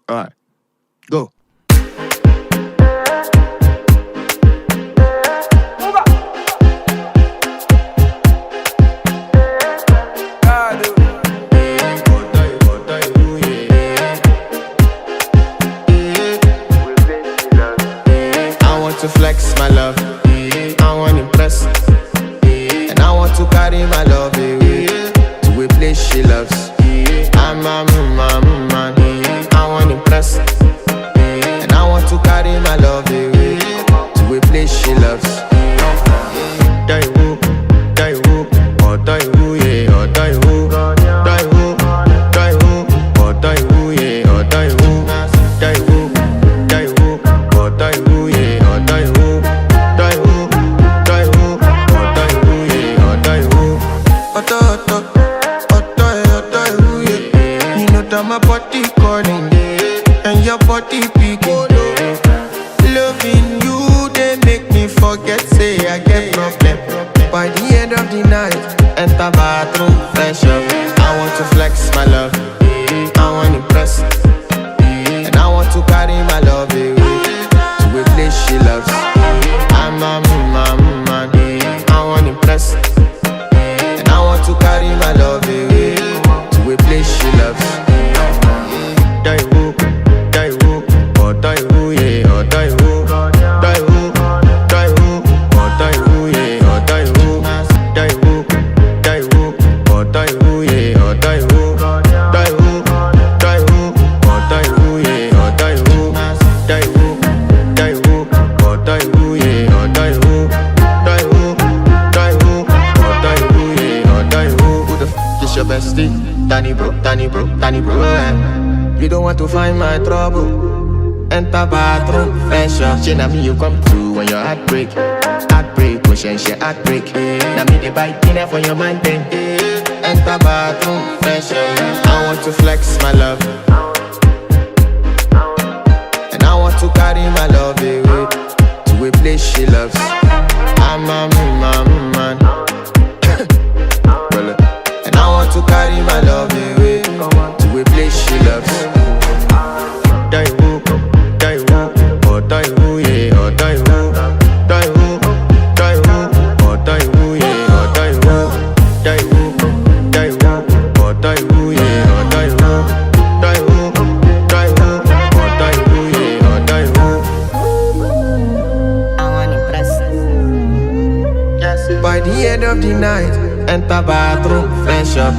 Alright, go. I want to flex my love, I want to impress, and I want to carry my love away to a place she loves. I'm a man, I want to impress, and I want to carry my love away to a place she loves. Die who, oh die who, yeah, oh die who, die who, oh die who, yeah, oh die who, die who, oh die who, yeah, oh die who, die who, oh die who, yeah, oh die who. You know that my body calling and your body picking. Loving you, they make me forget, say I get problem. By the end of the night, enter bathroom, fresh up. I want to flex my love, I want to impress, and I want to carry my love away to a place she loves. I'm a man, I want to impress, and I want to carry my love away to a place she loves. Die who, oh die who, yeah, oh die who, die who, oh die who, yeah, oh die who, die who, oh die who, yeah, oh die who, die who, oh die who, yeah, oh die who, die who, oh die who, yeah, oh die who, die who, oh die who, yeah, oh die who. Who the f is your bestie? Danny bro, You don't want to find my trouble. Enter bathroom, fresh up. She na me you come through when your heartbreak, push she heartbreak. Na me the bite dinner for your man then. Enter bathroom, fresh up. I want to flex my love, and I want to carry my love away to a place she loves. I'm a man, and I want to carry my love away to a place she loves. Die who, oh die who, yeah, oh die who, die who, oh die who, yeah, oh die who, die who, oh die who, yeah, oh die who, die who, oh die who, yeah, oh die who. I want to impress. Yes. By the end of the night, enter bathroom, fresh up.